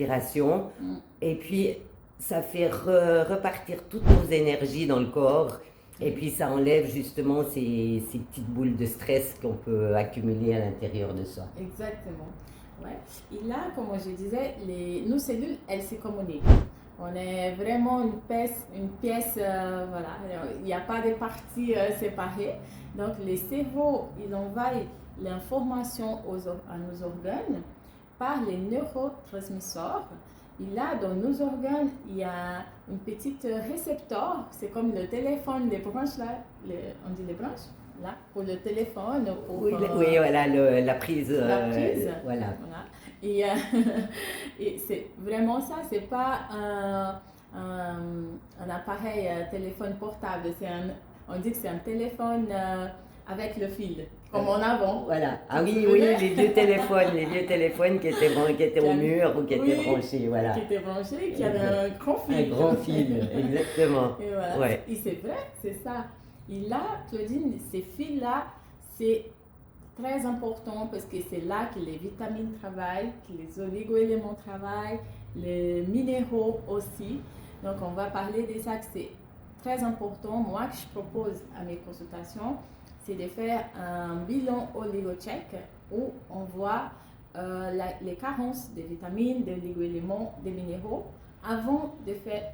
respiration. Et puis, ça fait repartir toutes nos énergies dans le corps. Et puis, ça enlève justement ces petites boules de stress qu'on peut accumuler à l'intérieur de soi. Exactement. Ouais. Et là, comme je disais, nos cellules, elles se communiquent. On est vraiment une pièce, voilà. Il n'y a pas de parties séparées. Donc, le cerveau, il envoie l'information à nos organes par les neurotransmetteurs. Et là, dans nos organes, il y a une petite récepteur. C'est comme le téléphone, les branches là. On dit les branches là, pour le téléphone. Pour, oui, voilà, la prise. Voilà. Et, et c'est vraiment ça, c'est pas un appareil téléphone portable, on dit que c'est un téléphone avec le fil, comme en avant. Voilà. Ah oui, les vieux téléphones qui étaient au mur ou qui étaient branchés, voilà. Qui étaient branchés, qui avaient un grand fil. Un grand fil, exactement. Et voilà. Ouais. Et c'est vrai, c'est ça. Et là, Claudine, ces fils-là, c'est très important parce que c'est là que les vitamines travaillent, que les oligo-éléments travaillent, les minéraux aussi. Donc, on va parler de ça, que c'est très important. Moi, que je propose à mes consultations, c'est de faire un bilan oligo-check où on voit les carences des vitamines, des oligo-éléments, des minéraux avant de faire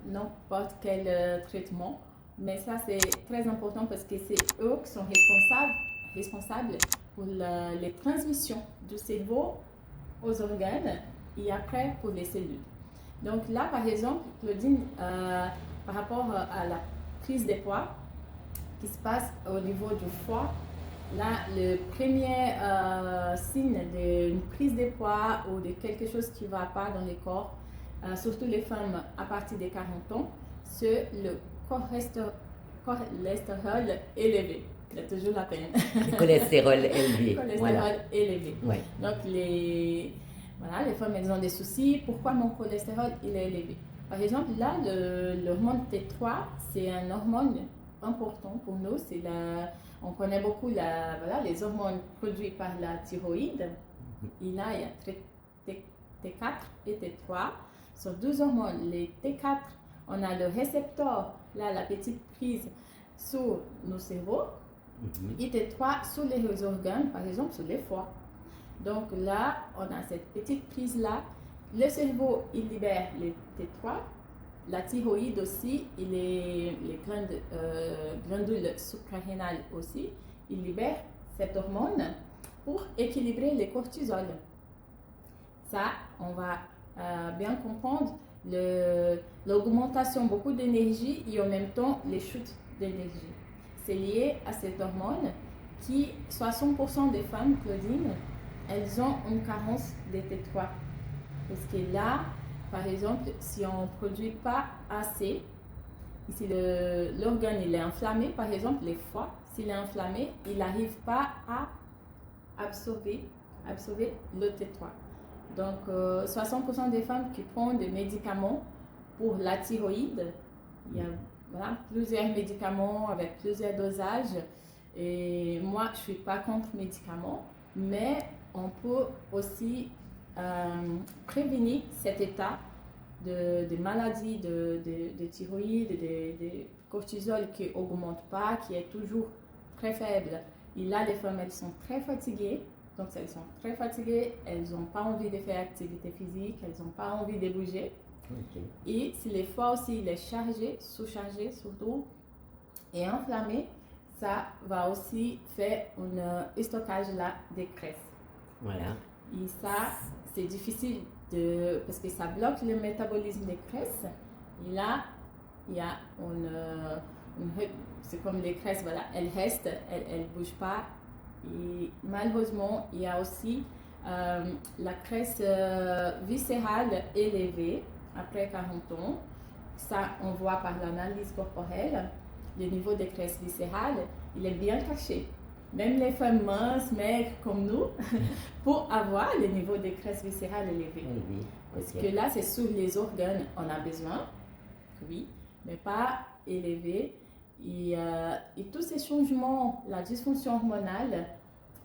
n'importe quel traitement. Mais ça, c'est très important parce que c'est eux qui sont responsables pour les transmissions du cerveau aux organes et après pour les cellules. Donc là, par exemple, Claudine, par rapport à la prise de poids qui se passe au niveau du foie, là, le premier signe d'une prise de poids ou de quelque chose qui ne va pas dans le corps, surtout les femmes à partir de 40 ans, c'est le cholestérol élevé. Il y a toujours la peine. Le cholestérol élevé. Cholestérol élevé. Ouais. Donc, les femmes, elles ont des soucis. Pourquoi mon cholestérol il est élevé? Par exemple, là, l'hormone T3, c'est un hormone important pour nous. On connaît beaucoup les hormones produites par la thyroïde. Et là, il y a T4 et T3. Ce sont deux hormones. Les T4, on a le récepteur, là, la petite prise sur nos cerveaux, et T3 sur les organes, par exemple sur les foies. Donc là, on a cette petite prise-là. Le cerveau, il libère les T3, la thyroïde aussi, et les glandules suprarénales aussi, il libère cette hormone pour équilibrer les cortisol. Ça, on va bien comprendre l'augmentation beaucoup d'énergie et en même temps les chutes d'énergie. C'est lié à cette hormone qui, 60% des femmes, Claudine, elles ont une carence de T3. Parce que là, par exemple, si on ne produit pas assez, si l'organe il est inflammé, par exemple les foies, s'il est inflammé, il n'arrive pas à absorber le T3. Donc, 60% des femmes qui prennent des médicaments pour la thyroïde, il y a plusieurs médicaments avec plusieurs dosages. Et moi, je ne suis pas contre médicaments, mais on peut aussi prévenir cet état de maladie de thyroïde, de cortisol qui n'augmente pas, qui est toujours très faible. Et là, les femmes, elles sont très fatiguées. Donc, elles sont très fatiguées, elles n'ont pas envie de faire activité physique, elles n'ont pas envie de bouger. Okay. Et si les foies aussi, il est chargé, sous-chargé surtout, et inflammé, ça va aussi faire un stockage là des graisses. Voilà. Et ça, c'est difficile parce que ça bloque le métabolisme des graisses. Et là, il y a c'est comme les graisses, voilà, elles restent, elles ne bougent pas. Et malheureusement, il y a aussi la graisse viscérale élevée après 40 ans. Ça, on voit par l'analyse corporelle. Le niveau de graisse viscérale, il est bien caché. Même les femmes minces, maigres comme nous, pour avoir le niveau de graisse viscérale élevé. Oui, parce que là, c'est sur les organes, on a besoin, oui, mais pas élevé. Et tous ces changements, la dysfonction hormonale,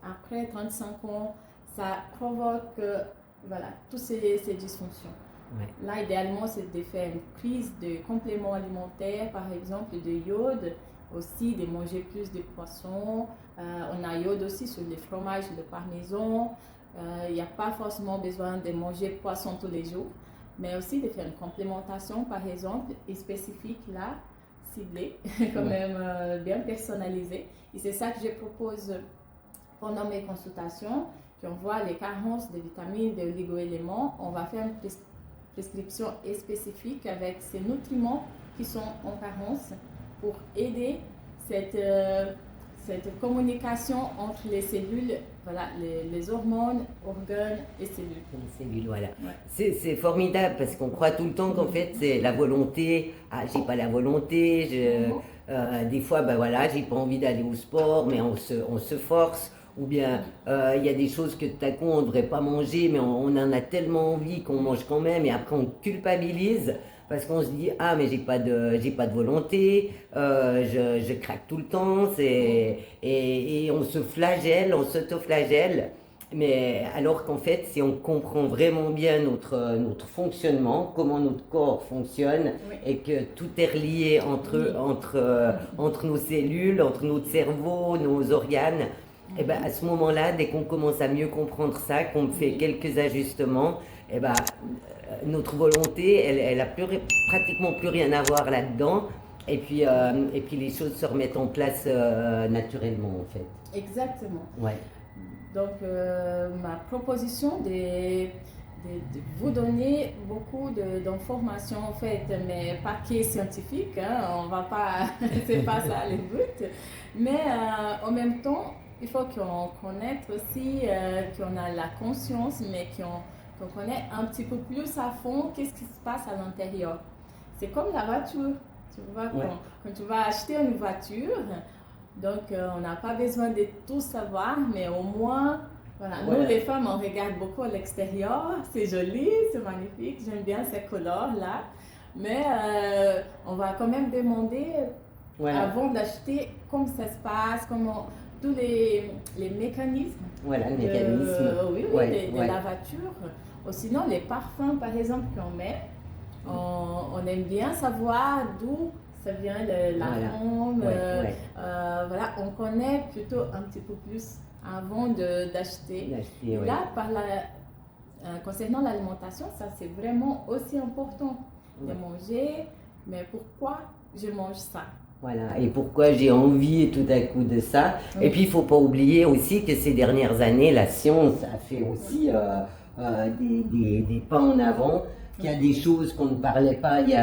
après 35 ans, ça provoque voilà, toutes ces dysfonctions. Ouais. Là, idéalement, c'est de faire une prise de compléments alimentaires, par exemple de iode, aussi de manger plus de poissons. On a iode aussi sur les fromages, le parmesan. Il n'y a pas forcément besoin de manger poisson tous les jours, mais aussi de faire une complémentation, par exemple, et spécifique là, ciblée, quand même bien personnalisée. Et c'est ça que je propose pendant mes consultations, qu'on voit les carences de vitamines, de oligo-éléments. On va faire une prescription spécifique avec ces nutriments qui sont en carence pour aider cette communication entre les cellules, voilà, les hormones, organes et cellules. Les cellules, voilà. Ouais. C'est formidable parce qu'on croit tout le temps qu'en fait c'est la volonté. Ah, j'ai pas la volonté. Des fois, ben voilà, j'ai pas envie d'aller au sport, mais on se force. Ou bien il y a des choses que tout à coup on ne devrait pas manger, mais on en a tellement envie qu'on mange quand même, et après on culpabilise parce qu'on se dit ah mais j'ai pas de volonté, je craque tout le temps, et on se flagelle, on s'auto-flagelle. Mais alors qu'en fait, si on comprend vraiment bien notre fonctionnement, comment notre corps fonctionne, Oui. et que tout est relié entre nos cellules, entre notre cerveau, nos organes, et ben à ce moment-là, dès qu'on commence à mieux comprendre ça, qu'on fait quelques ajustements, et ben notre volonté, elle a pratiquement plus rien à voir là-dedans. Et puis les choses se remettent en place naturellement en fait. Exactement. Ouais. Donc, ma proposition de vous donner beaucoup d'informations, en fait, mais pas que scientifiques, hein, on va pas, c'est pas ça le but, mais en même temps, il faut qu'on connaisse aussi, qu'on a la conscience, mais qu'on connaît un petit peu plus à fond qu'est-ce qui se passe à l'intérieur. C'est comme la voiture, tu vois, Ouais. quand tu vas acheter une voiture, donc, on n'a pas besoin de tout savoir, mais au moins, voilà. Voilà. Nous, les femmes, on regarde beaucoup à l'extérieur. C'est joli, c'est magnifique. J'aime bien ces couleurs-là. Mais on va quand même demander, Voilà. avant d'acheter, comment ça se passe, comment tous les mécanismes. Voilà, le mécanisme. Oui, Ouais, de ouais. la voiture. Ou sinon, les parfums, par exemple, qu'on met, on aime bien savoir d'où ça vient l'arôme. Ouais. Voilà, on connaît plutôt un petit peu plus avant d'acheter. L'acheter, ouais. Là, concernant l'alimentation, ça c'est vraiment aussi important de Ouais. manger. Mais pourquoi je mange ça? Voilà, et pourquoi j'ai envie tout à coup de ça. Et puis il ne faut pas oublier aussi que ces dernières années, la science a fait aussi des pas en avant. Il y a des choses qu'on ne parlait pas il y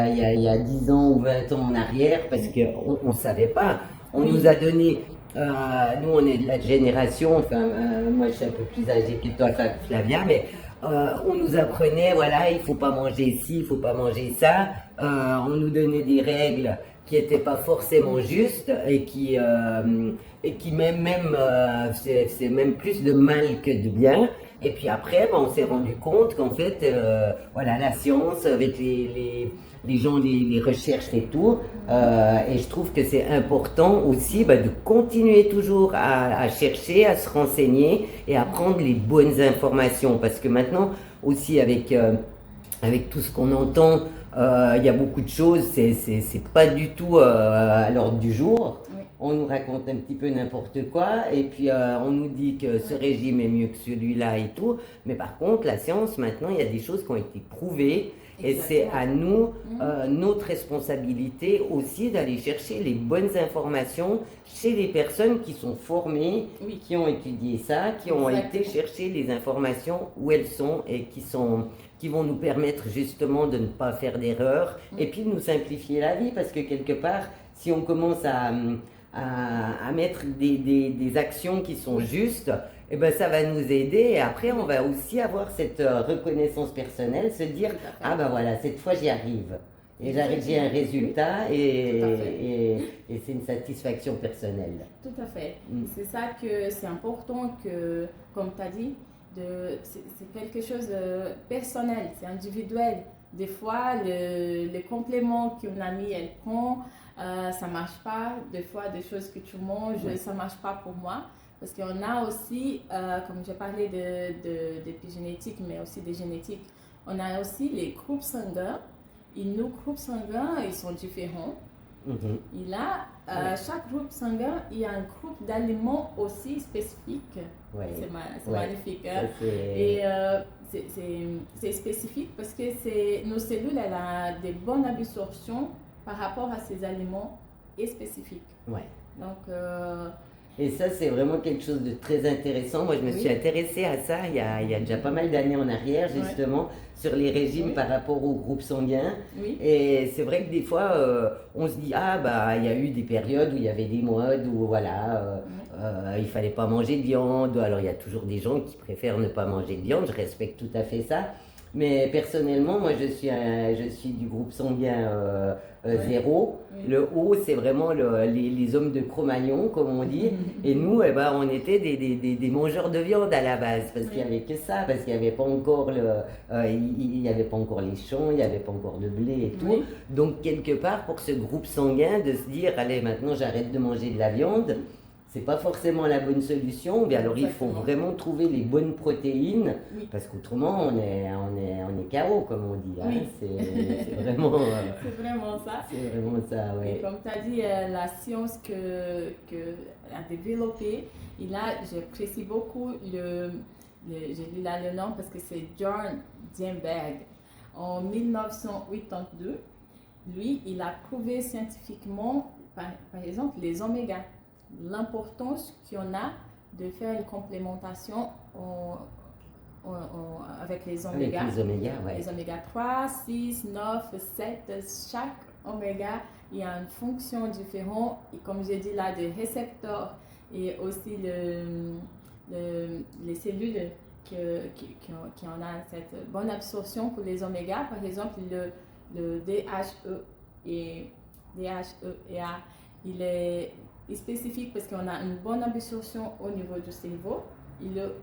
a 10 ans ou 20 ans en arrière parce qu'on ne savait pas. On nous a donné, nous on est de la génération, enfin moi je suis un peu plus âgée que toi Flavia, mais on nous apprenait, voilà, il ne faut pas manger ci, il ne faut pas manger ça. On nous donnait des règles qui n'étaient pas forcément justes et qui c'est même plus de mal que de bien. Et puis après, on s'est rendu compte qu'en fait, voilà, la science avec les gens, les recherches et tout, et je trouve que c'est important aussi de continuer toujours à chercher, à se renseigner et à prendre les bonnes informations, parce que maintenant aussi avec tout ce qu'on entend, il y a beaucoup de choses, c'est pas du tout à l'ordre du jour. Oui. On nous raconte un petit peu n'importe quoi, et puis on nous dit que ce régime est mieux que celui-là et tout. Mais par contre, la science, maintenant, il y a des choses qui ont été prouvées, et c'est à nous, notre responsabilité aussi, d'aller chercher les bonnes informations chez les personnes qui sont formées, Oui. qui ont étudié ça, qui ont Exactement. été chercher les informations où elles sont, et qui vont nous permettre justement de ne pas faire d'erreurs, et puis de nous simplifier la vie, parce que quelque part, si on commence à mettre des actions qui sont justes, eh ben ça va nous aider, et après on va aussi avoir cette reconnaissance personnelle, se dire Tout à fait. ah ben voilà, cette fois j'y arrive, et j'ai un résultat, et Tout à fait. c'est une satisfaction personnelle. Tout à fait. Mm. C'est ça que c'est important que, comme tu as dit, c'est quelque chose de personnel, c'est individuel. Des fois, les compléments qu'une amie elle prend, ça marche pas. Des fois, des choses que tu manges, ça marche pas pour moi. Parce qu'on a aussi, comme j'ai parlé d'épigénétique, mais aussi des génétiques, on a aussi les groupes sanguins. Et nos groupes sanguins, ils sont différents. Et là, chaque groupe sanguin, il y a un groupe d'aliments aussi spécifique. C'est magnifique. Hein? Et c'est spécifique parce que nos cellules, elles ont des bonnes absorptions par rapport à ces aliments et spécifiques. Donc, et ça, c'est vraiment quelque chose de très intéressant. Moi, je me suis intéressée à ça il y a déjà pas mal d'années en arrière, justement, sur les régimes par rapport aux groupes sanguins. Et c'est vrai que des fois, on se dit, il y a eu des périodes où il y avait des modes où, il fallait pas manger de viande. Alors, il y a toujours des gens qui préfèrent ne pas manger de viande. Je respecte tout à fait ça. Mais personnellement, moi, je suis du groupe sanguin 0. Le O, c'est vraiment les hommes de Cro-Magnon, comme on dit. Et nous, on était des mangeurs de viande à la base, parce qu'il n'y avait que ça, parce qu'il n'y avait pas encore il y avait pas encore les champs, il n'y avait pas encore de blé et tout. Donc, quelque part, pour ce groupe sanguin, de se dire, allez, maintenant, j'arrête de manger de la viande. C'est pas forcément la bonne solution, mais alors il faut vraiment trouver les bonnes protéines, parce qu'autrement on est KO, comme on dit. Hein. C'est vraiment. C'est vraiment ça. C'est vraiment ça, oui. Et comme tu as dit, la science que a développée, et là j'apprécie beaucoup je lis là le nom parce que c'est John Dienberg. En 1982, lui, il a prouvé scientifiquement, par exemple, les oméga. L'importance qu'il y en a de faire une complémentation avec les oméga. Avec les oméga, Les oméga 3, 6, 9, 7, chaque oméga, il y a une fonction différente. Et comme j'ai dit là, des récepteurs et aussi les cellules qui en a cette bonne absorption pour les oméga. Par exemple, le DHE et DHEA, il est spécifique parce qu'on a une bonne absorption au niveau du cerveau. Et le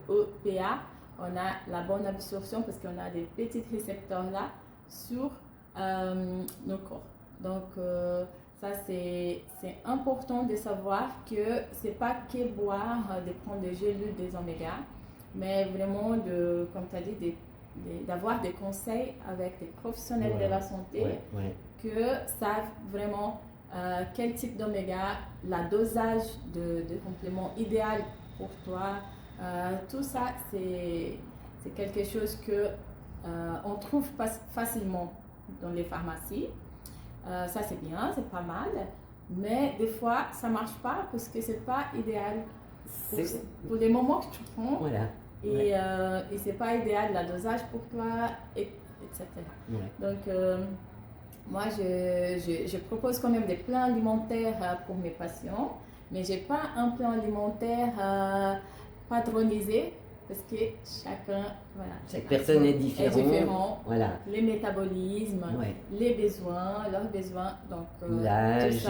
EPA, on a la bonne absorption parce qu'on a des petits récepteurs là sur nos corps. Donc, ça, c'est important de savoir que ce n'est pas que boire, de prendre des gélules des oméga, mais vraiment, comme tu as dit, d'avoir des conseils avec des professionnels de la santé que savent vraiment quel type d'oméga, la dosage de complément idéal pour toi. Tout ça, c'est quelque chose que on trouve facilement dans les pharmacies. Ça, c'est bien, c'est pas mal. Mais des fois, ça marche pas parce que c'est pas idéal pour les moments que tu prends. Et c'est pas idéal la dosage pour toi, etc. Donc, moi, je propose quand même des plans alimentaires pour mes patients, mais je n'ai pas un plan alimentaire patronisé parce que chaque personne est différente. Les métabolismes, les besoins, leurs besoins, donc l'âge.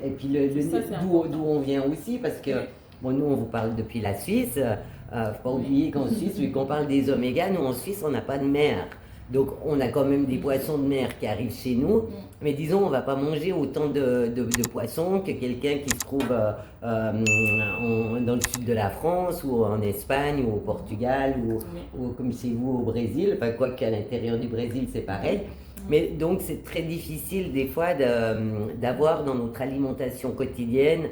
Et puis d'où on vient aussi, parce que nous, on vous parle depuis la Suisse. Faut pas oublier qu'en Suisse, vu qu'on parle des oméga, nous en Suisse, on n'a pas de mer. Donc, on a quand même des poissons de mer qui arrivent chez nous, mais disons, on ne va pas manger autant de poissons que quelqu'un qui se trouve dans le sud de la France, ou en Espagne, ou au Portugal, ou comme chez vous au Brésil. Enfin, quoi qu'à l'intérieur du Brésil, c'est pareil. Mais donc, c'est très difficile des fois d'avoir dans notre alimentation quotidienne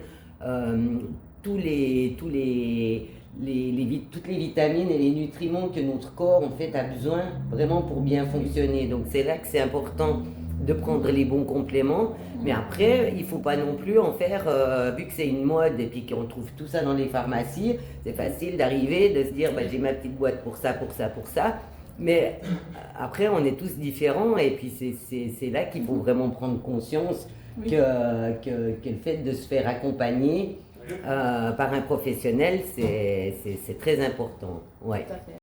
toutes les vitamines et les nutriments que notre corps en fait a besoin vraiment pour bien fonctionner. Donc c'est là que c'est important de prendre les bons compléments, mais après il faut pas non plus en faire vu que c'est une mode et puis qu'on trouve tout ça dans les pharmacies, c'est facile d'arriver, de se dire j'ai ma petite boîte pour ça, mais après on est tous différents et puis c'est là qu'il faut vraiment prendre conscience que le fait de se faire accompagner par un professionnel, c'est très important. Tout à fait.